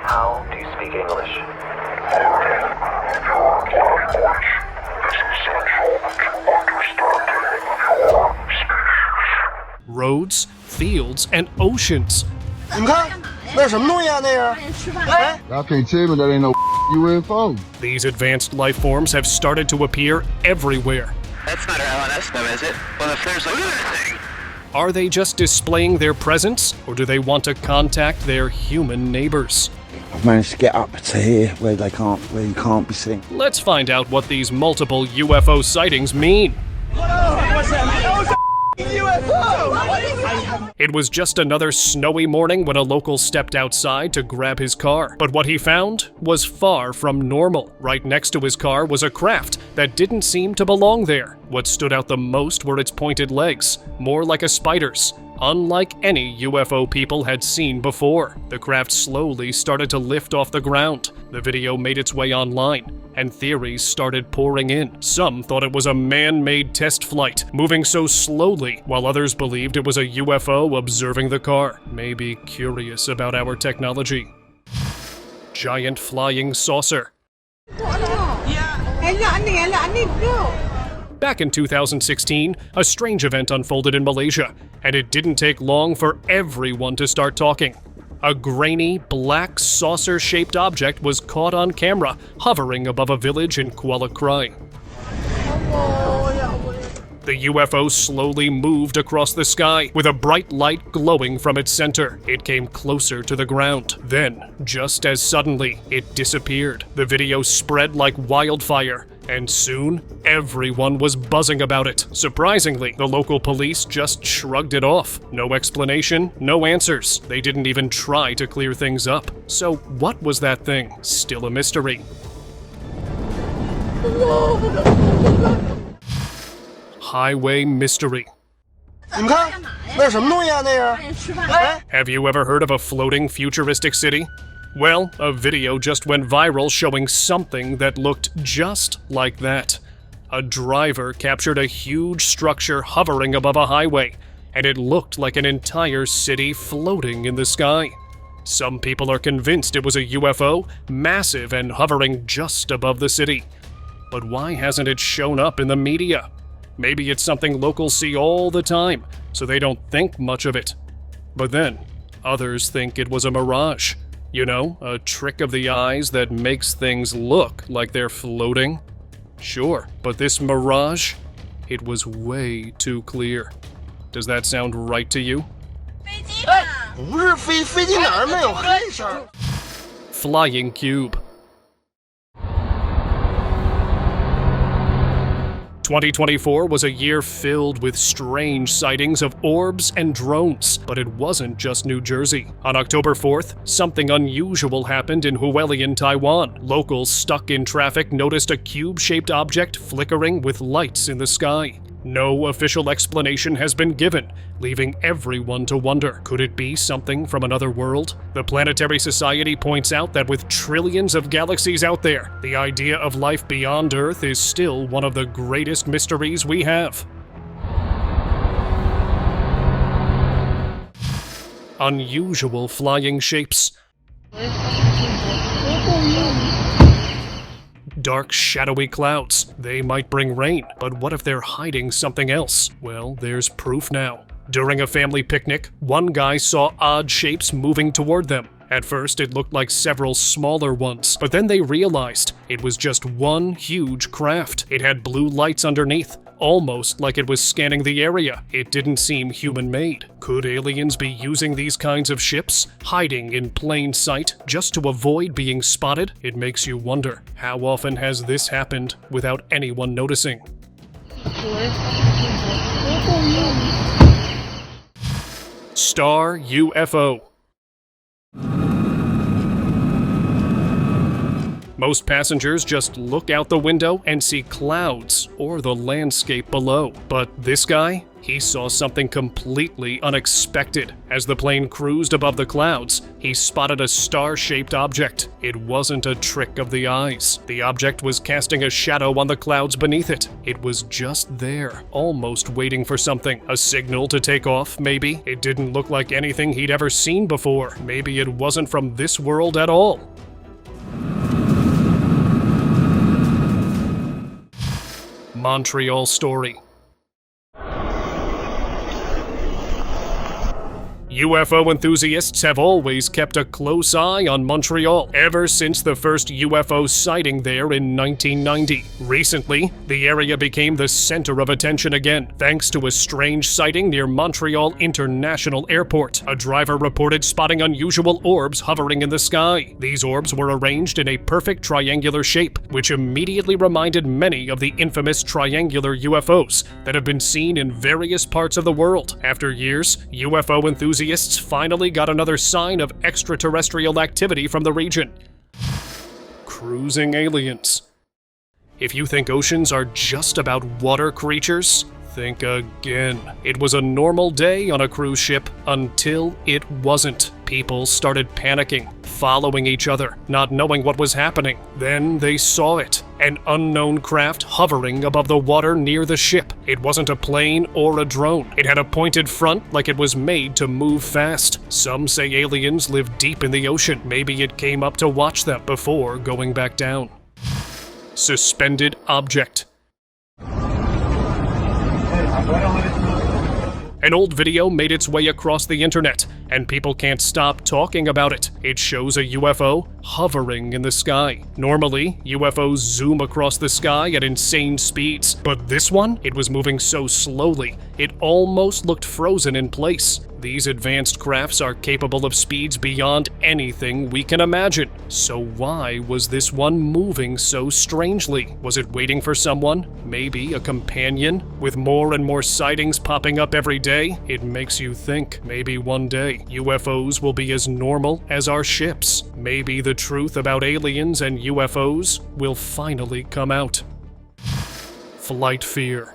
How do you speak English? Roads, fields, and oceans. 你们看，那是什么东西啊？那是？哎， I can't tell you that ain't no UFO. These advanced life forms have started to appear everywhere. That's not our LNS though, is it? Well, if there's anything. Are they just displaying their presence, or do they want to contact their human neighbors? I've managed to get up to here where you can't be seen. Let's find out what these multiple UFO sightings mean. What's that? UFO! It was just another snowy morning when a local stepped outside to grab his car. But what he found was far from normal. Right next to his car was a craft that didn't seem to belong there. What stood out the most were its pointed legs, more like a spider's, unlike any UFO people had seen before. The craft slowly started to lift off the ground. The video made its way online, and theories started pouring in. Some thought it was a man-made test flight, moving so slowly, while others believed it was a UFO observing the car, maybe curious about our technology. Giant flying saucer. Back in 2016, a strange event unfolded in Malaysia, and it didn't take long for everyone to start talking. A grainy, black, saucer-shaped object was caught on camera, hovering above a village in Kuala Krai. The UFO slowly moved across the sky, with a bright light glowing from its center. It came closer to the ground. Then, just as suddenly, it disappeared. The video spread like wildfire, and soon, everyone was buzzing about it. Surprisingly, the local police just shrugged it off. No explanation, no answers. They didn't even try to clear things up. So what was that thing? Still a mystery. Highway mystery. 你们看，那是什么东西啊？那是？哎， Have you ever heard of a floating futuristic city? Well, a video just went viral showing something that looked just like that. A driver captured a huge structure hovering above a highway, and it looked like an entire city floating in the sky. Some people are convinced it was a UFO, massive and hovering just above the city. But why hasn't it shown up in the media? Maybe it's something locals see all the time, so they don't think much of it. But then, others think it was a mirage. You know, a trick of the eyes that makes things look like they're floating. Sure, but this mirage, it was way too clear. Does that sound right to you? 不是飞机哪儿没有黑声？ Flying cube. 2024 was a year filled with strange sightings of orbs and drones, but it wasn't just New Jersey. On October 4th, something unusual happened in Hualien, Taiwan. Locals stuck in traffic noticed a cube-shaped object flickering with lights in the sky. No official explanation has been given, leaving everyone to wonder, could it be something from another world? The Planetary Society points out that with trillions of galaxies out there, the idea of life beyond Earth is still one of the greatest mysteries we have. Unusual flying shapes. Dark, shadowy clouds. They might bring rain, but what if they're hiding something else? Well, there's proof now. During a family picnic, one guy saw odd shapes moving toward them. At first, it looked like several smaller ones, but then they realized it was just one huge craft. It had blue lights underneath, almost like it was scanning the area. It didn't seem human-made. Could aliens be using these kinds of ships, hiding in plain sight just to avoid being spotted? It makes you wonder, how often has this happened without anyone noticing? Star UFO. Most passengers just look out the window and see clouds or the landscape below. But this guy, he saw something completely unexpected. As the plane cruised above the clouds, he spotted a star-shaped object. It wasn't a trick of the eyes. The object was casting a shadow on the clouds beneath it. It was just there, almost waiting for something. A signal to take off, maybe? It didn't look like anything he'd ever seen before. Maybe it wasn't from this world at all. Montreal story. UFO enthusiasts have always kept a close eye on Montreal, ever since the first UFO sighting there in 1990. Recently, the area became the center of attention again, thanks to a strange sighting near Montreal International Airport. A driver reported spotting unusual orbs hovering in the sky. These orbs were arranged in a perfect triangular shape, which immediately reminded many of the infamous triangular UFOs that have been seen in various parts of the world. After years, UFO enthusiasts finally got another sign of extraterrestrial activity from the region. Cruising aliens. If you think oceans are just about water creatures, think again. It was a normal day on a cruise ship until it wasn't. People started panicking, following each other, not knowing what was happening. Then they saw it. An unknown craft hovering above the water near the ship. It wasn't a plane or a drone. It had a pointed front like it was made to move fast. Some say aliens live deep in the ocean. Maybe it came up to watch them before going back down. Suspended object. An old video made its way across the internet, and people can't stop talking about it. It shows a UFO hovering in the sky. Normally, UFOs zoom across the sky at insane speeds, but this one, it was moving so slowly, it almost looked frozen in place. These advanced crafts are capable of speeds beyond anything we can imagine. So why was this one moving so strangely? Was it waiting for someone? Maybe a companion? With more and more sightings popping up every day, it makes you think maybe one day UFOs will be as normal as our ships. Maybe the truth about aliens and UFOs will finally come out. Flight fear.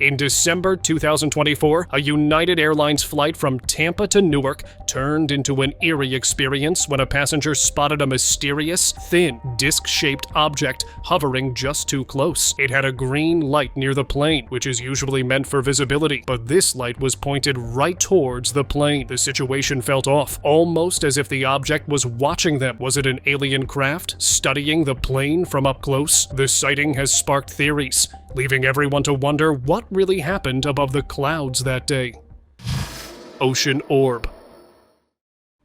In December 2024, a United Airlines flight from Tampa to Newark turned into an eerie experience when a passenger spotted a mysterious, thin, disc-shaped object hovering just too close. It had a green light near the plane, which is usually meant for visibility, but this light was pointed right towards the plane. The situation felt off, almost as if the object was watching them. Was it an alien craft studying the plane from up close? The sighting has sparked theories, leaving everyone to wonder what really happened above the clouds that day. Ocean orb.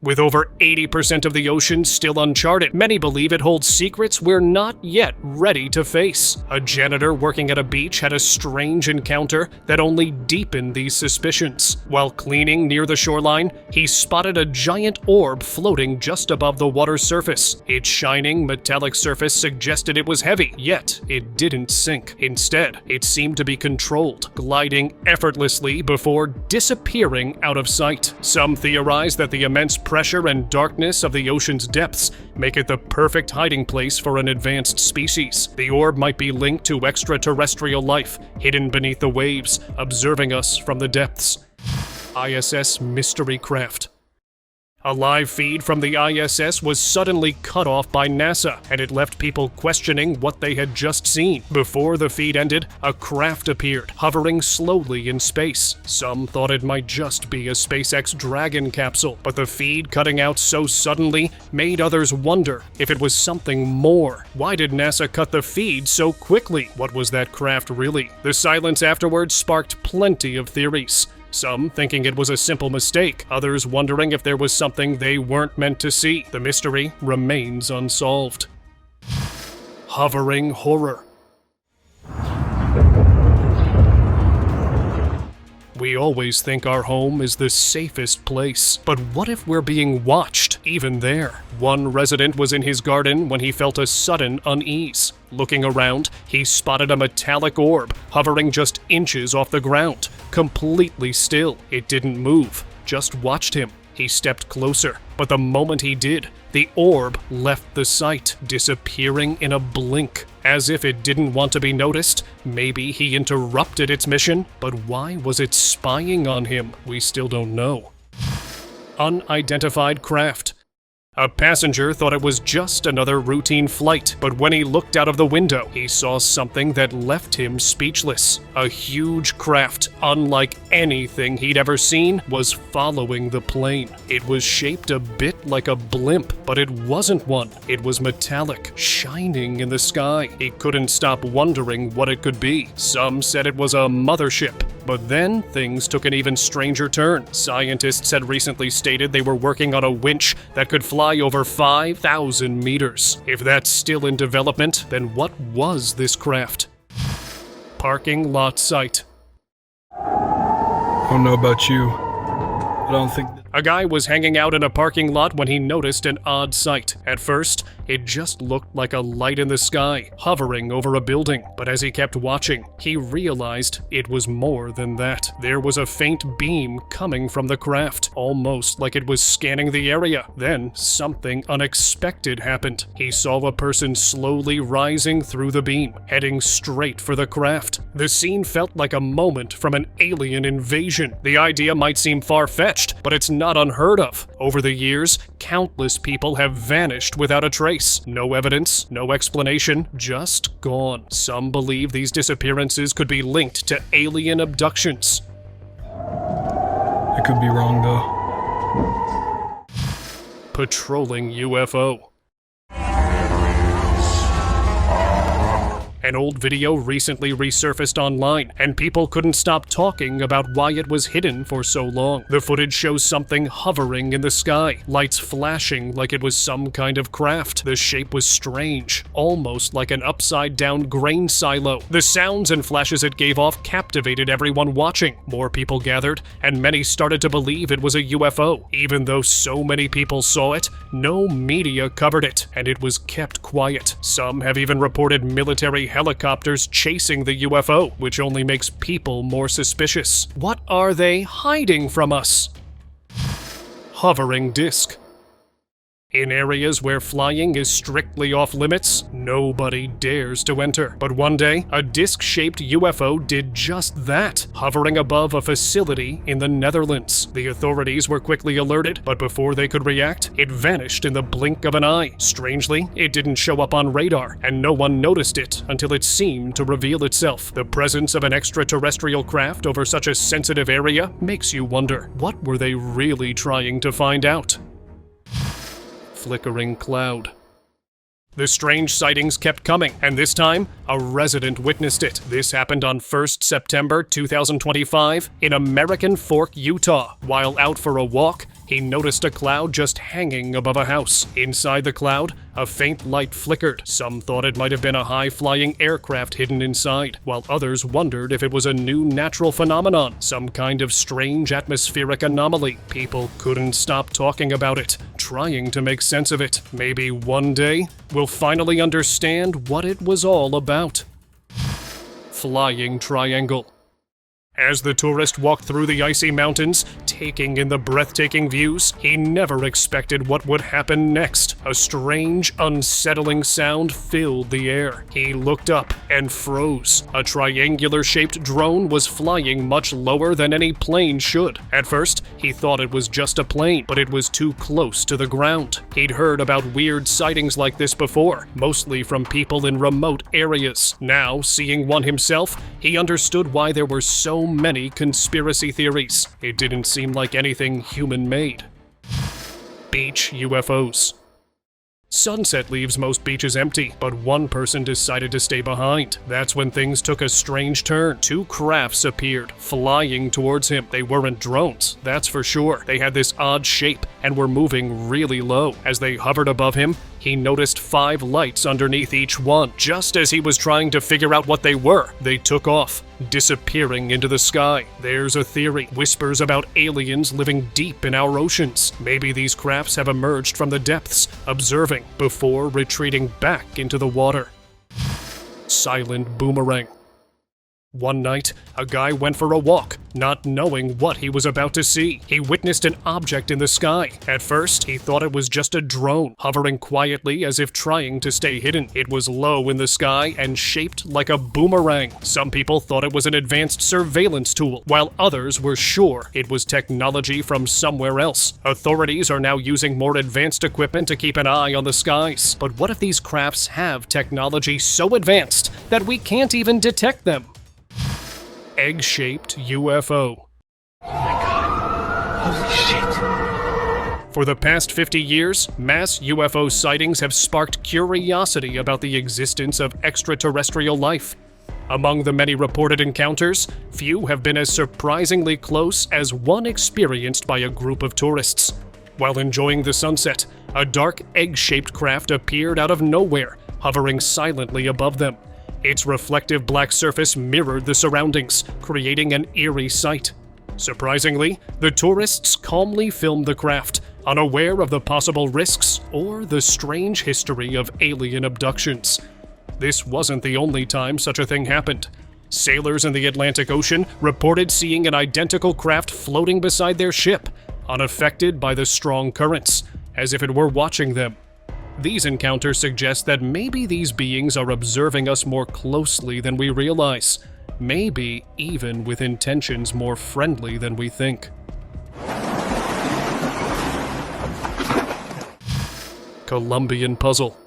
With over 80% of the ocean still uncharted, many believe it holds secrets we're not yet ready to face. A janitor working at a beach had a strange encounter that only deepened these suspicions. While cleaning near the shoreline, he spotted a giant orb floating just above the water's surface. Its shining, metallic surface suggested it was heavy, yet it didn't sink. Instead, it seemed to be controlled, gliding effortlessly before disappearing out of sight. Some theorize that the immense pressure and darkness of the ocean's depths make it the perfect hiding place for an advanced species. The orb might be linked to extraterrestrial life, hidden beneath the waves, observing us from the depths. ISS mystery craft. A live feed from the ISS was suddenly cut off by NASA, and it left people questioning what they had just seen. Before the feed ended, a craft appeared, hovering slowly in space. Some thought it might just be a SpaceX Dragon capsule, but the feed cutting out so suddenly made others wonder if it was something more. Why did NASA cut the feed so quickly? What was that craft really? The silence afterwards sparked plenty of theories. Some thinking it was a simple mistake, others wondering if there was something they weren't meant to see. The mystery remains unsolved. Hovering horror. We always think our home is the safest place, but what if we're being watched, even there? One resident was in his garden when he felt a sudden unease. Looking around, he spotted a metallic orb hovering just inches off the ground, completely still. It didn't move, just watched him. He stepped closer, but the moment he did, the orb left the site, disappearing in a blink. As if it didn't want to be noticed, maybe he interrupted its mission, but why was it spying on him? We still don't know. Unidentified craft. A passenger thought it was just another routine flight, but when he looked out of the window, he saw something that left him speechless. A huge craft, unlike anything he'd ever seen, was following the plane. It was shaped a bit like a blimp, but it wasn't one. It was metallic, shining in the sky. He couldn't stop wondering what it could be. Some said it was a mothership. But then, things took an even stranger turn. Scientists had recently stated they were working on a winch that could fly over 5,000 meters. If that's still in development, then what was this craft? Parking lot site. I don't know about you, but I don't think A guy was hanging out in a parking lot when he noticed an odd sight. At first, it just looked like a light in the sky, hovering over a building. But as he kept watching, he realized it was more than that. There was a faint beam coming from the craft, almost like it was scanning the area. Then, something unexpected happened. He saw a person slowly rising through the beam, heading straight for the craft. The scene felt like a moment from an alien invasion. The idea might seem far-fetched, but it's not unheard of. Over the years, countless people have vanished without a trace. No evidence, no explanation, just gone. Some believe these disappearances could be linked to alien abductions. I could be wrong though. Patrolling UFO. An old video recently resurfaced online, and people couldn't stop talking about why it was hidden for so long. The footage shows something hovering in the sky, lights flashing like it was some kind of craft. The shape was strange, almost like an upside-down grain silo. The sounds and flashes it gave off captivated everyone watching. More people gathered, and many started to believe it was a UFO. Even though so many people saw it, no media covered it, and it was kept quiet. Some have even reported military helicopters chasing the UFO, which only makes people more suspicious. What are they hiding from us? Hovering disc. In areas where flying is strictly off limits, nobody dares to enter. But one day, a disc-shaped UFO did just that, hovering above a facility in the Netherlands. The authorities were quickly alerted, but before they could react, it vanished in the blink of an eye. Strangely, it didn't show up on radar, and no one noticed it until it seemed to reveal itself. The presence of an extraterrestrial craft over such a sensitive area makes you wonder, what were they really trying to find out? Flickering cloud. The strange sightings kept coming, and this time, a resident witnessed it. This happened on 1st September 2025 in American Fork, Utah. While out for a walk, he noticed a cloud just hanging above a house. Inside the cloud, a faint light flickered. Some thought it might have been a high-flying aircraft hidden inside, while others wondered if it was a new natural phenomenon, some kind of strange atmospheric anomaly. People couldn't stop talking about it, trying to make sense of it. Maybe one day, we'll finally understand what it was all about. Flying triangle. As the tourist walked through the icy mountains, taking in the breathtaking views, he never expected what would happen next. A strange, unsettling sound filled the air. He looked up and froze. A triangular-shaped drone was flying much lower than any plane should. At first, he thought it was just a plane, but it was too close to the ground. He'd heard about weird sightings like this before, mostly from people in remote areas. Now, seeing one himself, he understood why there were so many conspiracy theories. It didn't seem like anything human-made. Beach UFOs. Sunset leaves most beaches empty, but one person decided to stay behind. That's when things took a strange turn. Two crafts appeared, flying towards him. They weren't drones, that's for sure. They had this odd shape and were moving really low. As they hovered above him, he noticed 5 lights underneath each one. Just as he was trying to figure out what they were, they took off, disappearing into the sky. There's a theory, whispers about aliens living deep in our oceans. Maybe these crafts have emerged from the depths, observing before retreating back into the water. Silent boomerang. One night, a guy went for a walk, not knowing what he was about to see. He witnessed an object in the sky. At first, he thought it was just a drone, hovering quietly as if trying to stay hidden. It was low in the sky and shaped like a boomerang. Some people thought it was an advanced surveillance tool, while others were sure it was technology from somewhere else. Authorities are now using more advanced equipment to keep an eye on the skies. But what if these crafts have technology so advanced that we can't even detect them? Egg-shaped UFO. Oh my god. Holy shit. For the past 50 years, mass UFO sightings have sparked curiosity about the existence of extraterrestrial life. Among the many reported encounters, few have been as surprisingly close as one experienced by a group of tourists. While enjoying the sunset, a dark egg-shaped craft appeared out of nowhere, hovering silently above them. Its reflective black surface mirrored the surroundings, creating an eerie sight. Surprisingly, the tourists calmly filmed the craft, unaware of the possible risks or the strange history of alien abductions. This wasn't the only time such a thing happened. Sailors in the Atlantic Ocean reported seeing an identical craft floating beside their ship, unaffected by the strong currents, as if it were watching them. These encounters suggest that maybe these beings are observing us more closely than we realize, maybe even with intentions more friendly than we think. Colombian puzzle.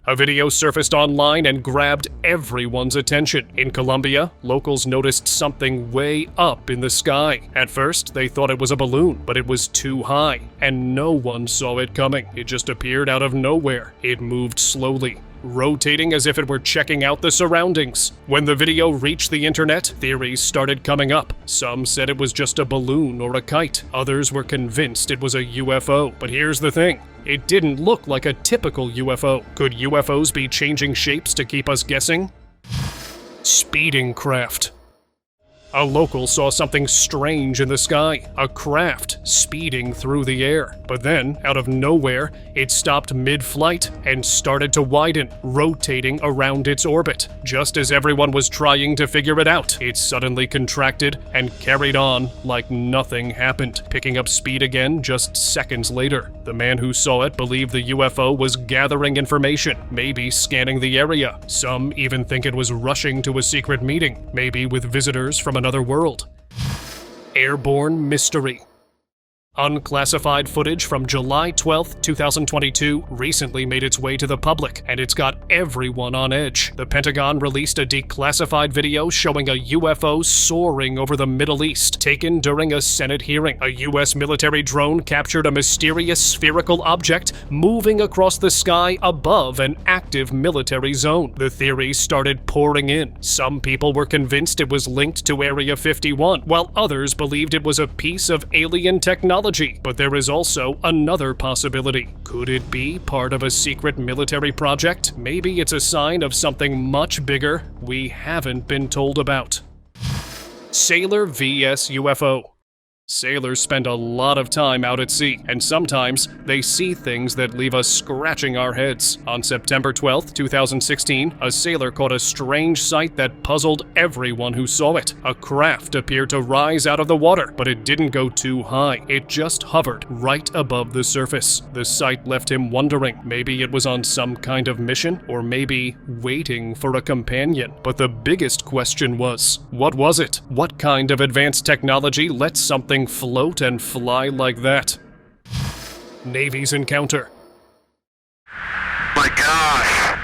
A video surfaced online and grabbed everyone's attention. In Colombia, locals noticed something way up in the sky. At first, they thought it was a balloon, but it was too high, and no one saw it coming. It just appeared out of nowhere. It moved slowly, rotating as if it were checking out the surroundings. When the video reached the internet, theories started coming up. Some said it was just a balloon or a kite. Others were convinced it was a UFO. But here's the thing. It didn't look like a typical UFO. Could UFOs be changing shapes to keep us guessing? Speeding craft. A local saw something strange in the sky, a craft speeding through the air. But then, out of nowhere, it stopped mid-flight and started to widen, rotating around its orbit. Just as everyone was trying to figure it out, it suddenly contracted and carried on like nothing happened, picking up speed again just seconds later. The man who saw it believed the UFO was gathering information, maybe scanning the area. Some even think it was rushing to a secret meeting, maybe with visitors from another world. Airborne mystery. Unclassified footage from July 12, 2022 recently made its way to the public, and it's got everyone on edge. The Pentagon released a declassified video showing a UFO soaring over the Middle East, taken during a Senate hearing. A U.S. military drone captured a mysterious spherical object moving across the sky above an active military zone. The theories started pouring in. Some people were convinced it was linked to Area 51, while others believed it was a piece of alien technology. But there is also another possibility. Could it be part of a secret military project? Maybe it's a sign of something much bigger we haven't been told about. Sailor vs UFO. Sailors spend a lot of time out at sea, and sometimes they see things that leave us scratching our heads. On September 12, 2016, a sailor caught a strange sight that puzzled everyone who saw it. A craft appeared to rise out of the water, but it didn't go too high. It just hovered right above the surface. The sight left him wondering, maybe it was on some kind of mission, or maybe waiting for a companion. But the biggest question was, what was it? What kind of advanced technology lets something float and fly like that? Navy's encounter. My gosh.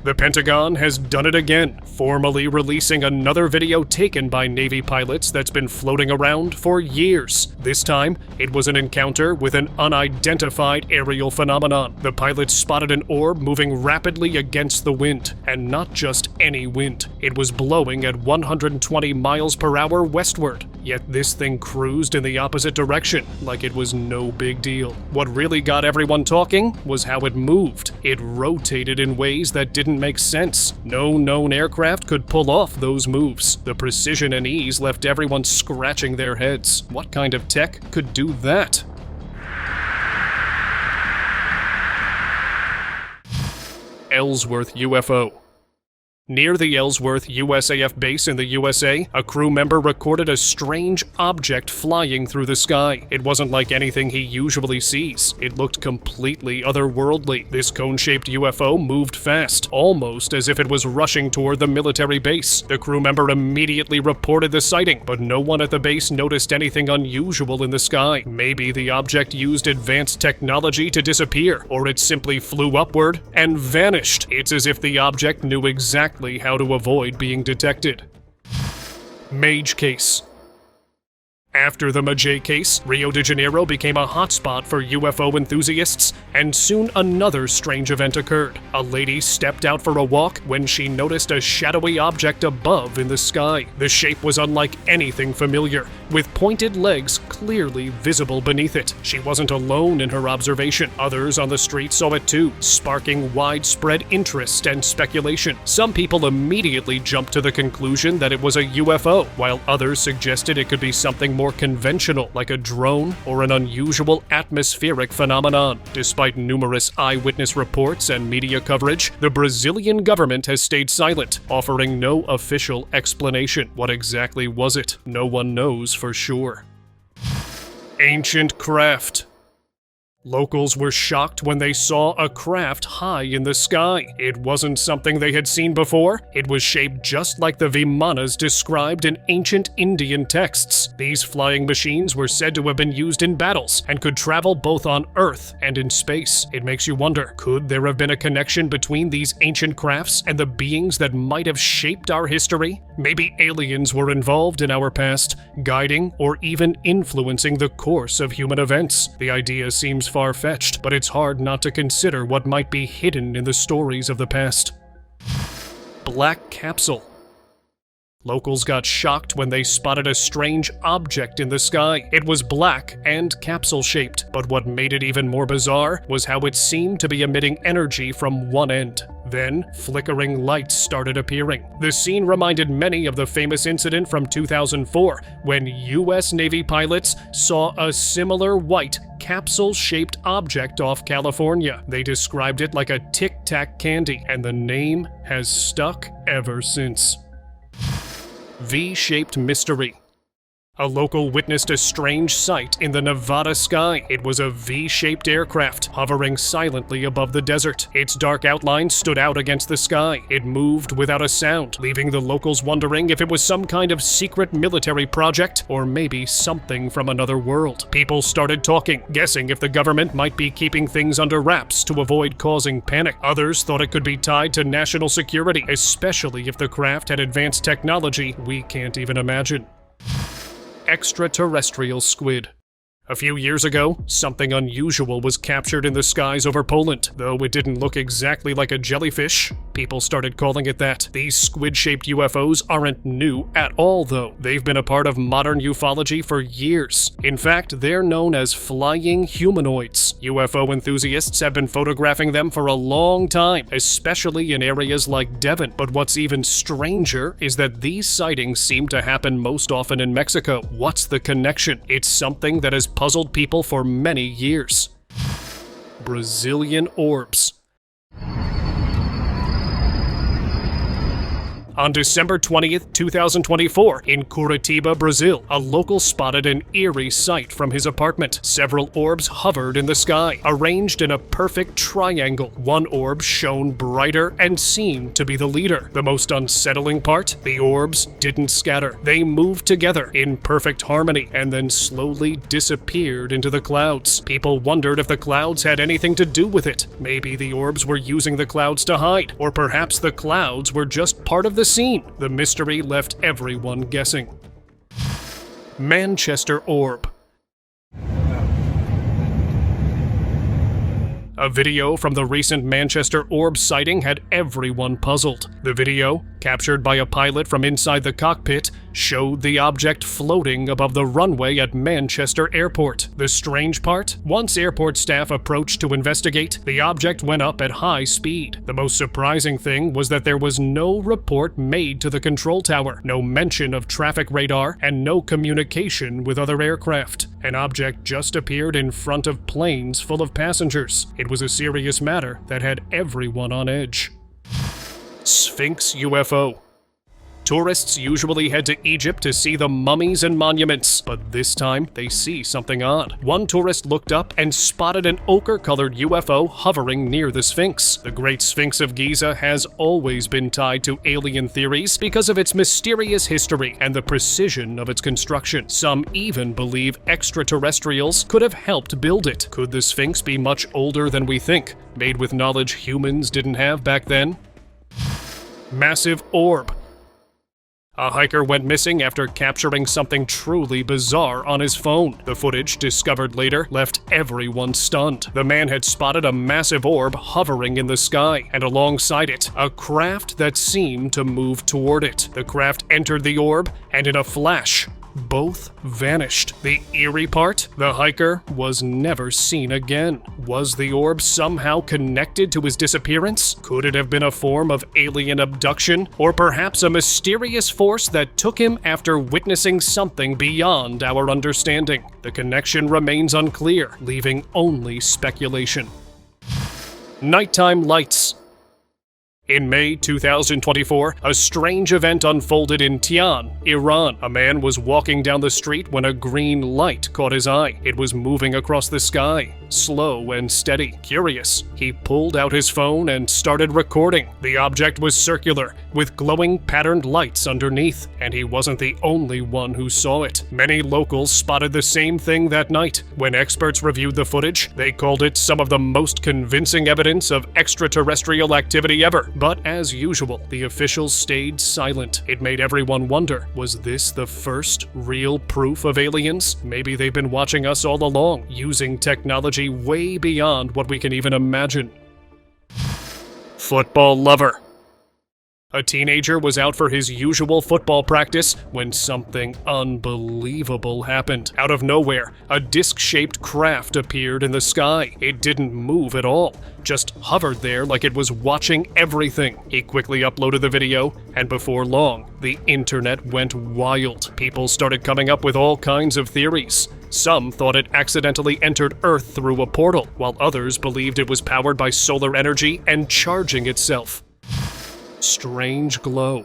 The Pentagon has done it again, formally releasing another video taken by Navy pilots that's been floating around for years. This time, it was an encounter with an unidentified aerial phenomenon. The pilots spotted an orb moving rapidly against the wind, and not just any wind. It was blowing at 120 miles per hour westward. Yet this thing cruised in the opposite direction, like it was no big deal. What really got everyone talking was how it moved. It rotated in ways that didn't make sense. No known aircraft could pull off those moves. The precision and ease left everyone scratching their heads. What kind of tech could do that? Ellsworth UFO. Near the Ellsworth USAF base in the USA, a crew member recorded a strange object flying through the sky. It wasn't like anything he usually sees. It looked completely otherworldly. This cone-shaped UFO moved fast, almost as if it was rushing toward the military base. The crew member immediately reported the sighting, but no one at the base noticed anything unusual in the sky. Maybe the object used advanced technology to disappear, or it simply flew upward and vanished. It's as if the object knew exactly how to avoid being detected. Mage case. After the Mage case, Rio de Janeiro became a hotspot for UFO enthusiasts, and soon another strange event occurred. A lady stepped out for a walk when she noticed a shadowy object above in the sky. The shape was unlike anything familiar, with pointed legs clearly visible beneath it. She wasn't alone in her observation. Others on the street saw it too, sparking widespread interest and speculation. Some people immediately jumped to the conclusion that it was a UFO, while others suggested it could be something more conventional, like a drone or an unusual atmospheric phenomenon. Despite numerous eyewitness reports and media coverage, the Brazilian government has stayed silent, offering no official explanation. What exactly was it? No one knows for sure. Ancient craft. Locals were shocked when they saw a craft high in the sky. It wasn't something they had seen before. It was shaped just like the vimanas described in ancient Indian texts. These flying machines were said to have been used in battles and could travel both on Earth and in space. It makes you wonder, could there have been a connection between these ancient crafts and the beings that might have shaped our history? Maybe aliens were involved in our past, guiding or even influencing the course of human events. The idea seems far-fetched, but it's hard not to consider what might be hidden in the stories of the past. Black capsule. Locals got shocked when they spotted a strange object in the sky. It was black and capsule-shaped, but what made it even more bizarre was how it seemed to be emitting energy from one end. Then, flickering lights started appearing. The scene reminded many of the famous incident from 2004, when US Navy pilots saw a similar white, capsule-shaped object off California. They described it like a tic-tac candy, and the name has stuck ever since. V-shaped mystery. A local witnessed a strange sight in the Nevada sky. It was a V-shaped aircraft hovering silently above the desert. Its dark outline stood out against the sky. It moved without a sound, leaving the locals wondering if it was some kind of secret military project or maybe something from another world. People started talking, guessing if the government might be keeping things under wraps to avoid causing panic. Others thought it could be tied to national security, especially if the craft had advanced technology we can't even imagine. Extraterrestrial squid. A few years ago, something unusual was captured in the skies over Poland. Though it didn't look exactly like a jellyfish, people started calling it that. These squid-shaped UFOs aren't new at all, though. They've been a part of modern ufology for years. In fact, they're known as flying humanoids. UFO enthusiasts have been photographing them for a long time, especially in areas like Devon. But what's even stranger is that these sightings seem to happen most often in Mexico. What's the connection? It's something that has puzzled people for many years. Brazilian orbs. On December 20th, 2024, in Curitiba, Brazil, a local spotted an eerie sight from his apartment. Several orbs hovered in the sky, arranged in a perfect triangle. One orb shone brighter and seemed to be the leader. The most unsettling part? The orbs didn't scatter. They moved together in perfect harmony and then slowly disappeared into the clouds. People wondered if the clouds had anything to do with it. Maybe the orbs were using the clouds to hide, or perhaps the clouds were just part of the scene. The mystery left everyone guessing. Manchester orb. A video from the recent Manchester orb sighting had everyone puzzled. The video, captured by a pilot from inside the cockpit, showed the object floating above the runway at Manchester Airport. The strange part? Once airport staff approached to investigate, the object went up at high speed. The most surprising thing was that there was no report made to the control tower, no mention of traffic radar, and no communication with other aircraft. An object just appeared in front of planes full of passengers. It was a serious matter that had everyone on edge. Sphinx UFO. Tourists usually head to Egypt to see the mummies and monuments, but this time they see something odd. One tourist looked up and spotted an ochre-colored UFO hovering near the Sphinx. The Great Sphinx of Giza has always been tied to alien theories because of its mysterious history and the precision of its construction. Some even believe extraterrestrials could have helped build it. Could the Sphinx be much older than we think, made with knowledge humans didn't have back then? Massive orb. A hiker went missing after capturing something truly bizarre on his phone. The footage, discovered later, left everyone stunned. The man had spotted a massive orb hovering in the sky, and alongside it, a craft that seemed to move toward it. The craft entered the orb, and in a flash, both vanished. The eerie part? The hiker was never seen again. Was the orb somehow connected to his disappearance? Could it have been a form of alien abduction? Or perhaps a mysterious force that took him after witnessing something beyond our understanding? The connection remains unclear, leaving only speculation. Nighttime lights. In May 2024, a strange event unfolded in Tian, Iran. A man was walking down the street when a green light caught his eye. It was moving across the sky, slow and steady. Curious, he pulled out his phone and started recording. The object was circular, with glowing patterned lights underneath, and he wasn't the only one who saw it. Many locals spotted the same thing that night. When experts reviewed the footage, they called it some of the most convincing evidence of extraterrestrial activity ever. But as usual, the officials stayed silent. It made everyone wonder, was this the first real proof of aliens? Maybe they've been watching us all along, using technology way beyond what we can even imagine. Football lover. A teenager was out for his usual football practice when something unbelievable happened. Out of nowhere, a disc-shaped craft appeared in the sky. It didn't move at all, just hovered there like it was watching everything. He quickly uploaded the video, and before long, the internet went wild. People started coming up with all kinds of theories. Some thought it accidentally entered Earth through a portal, while others believed it was powered by solar energy and charging itself. Strange glow.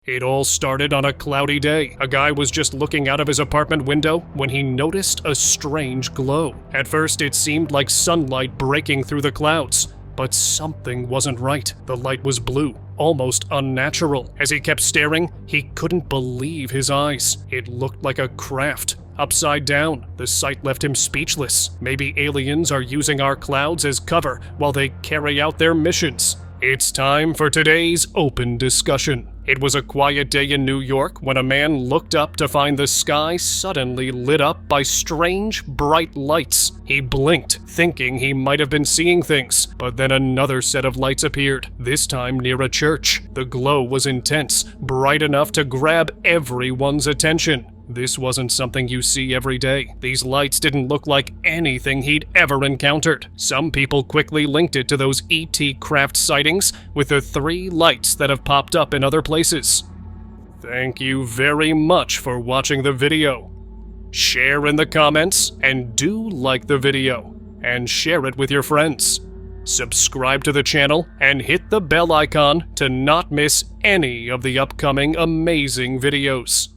It all started on a cloudy day. A guy was just looking out of his apartment window when he noticed a strange glow. At first, it seemed like sunlight breaking through the clouds, but something wasn't right. The light was blue, almost unnatural. As he kept staring, he couldn't believe his eyes. It looked like a craft, upside down. The sight left him speechless. Maybe aliens are using our clouds as cover while they carry out their missions. It's time for today's open discussion. It was a quiet day in New York when a man looked up to find the sky suddenly lit up by strange, bright lights. He blinked, thinking he might have been seeing things, but then another set of lights appeared, this time near a church. The glow was intense, bright enough to grab everyone's attention. This wasn't something you see every day. These lights didn't look like anything he'd ever encountered. Some people quickly linked it to those ET craft sightings with the 3 lights that have popped up in other places. Thank you very much for watching the video. Share in the comments, and do like the video, and share it with your friends. Subscribe to the channel, and hit the bell icon to not miss any of the upcoming amazing videos.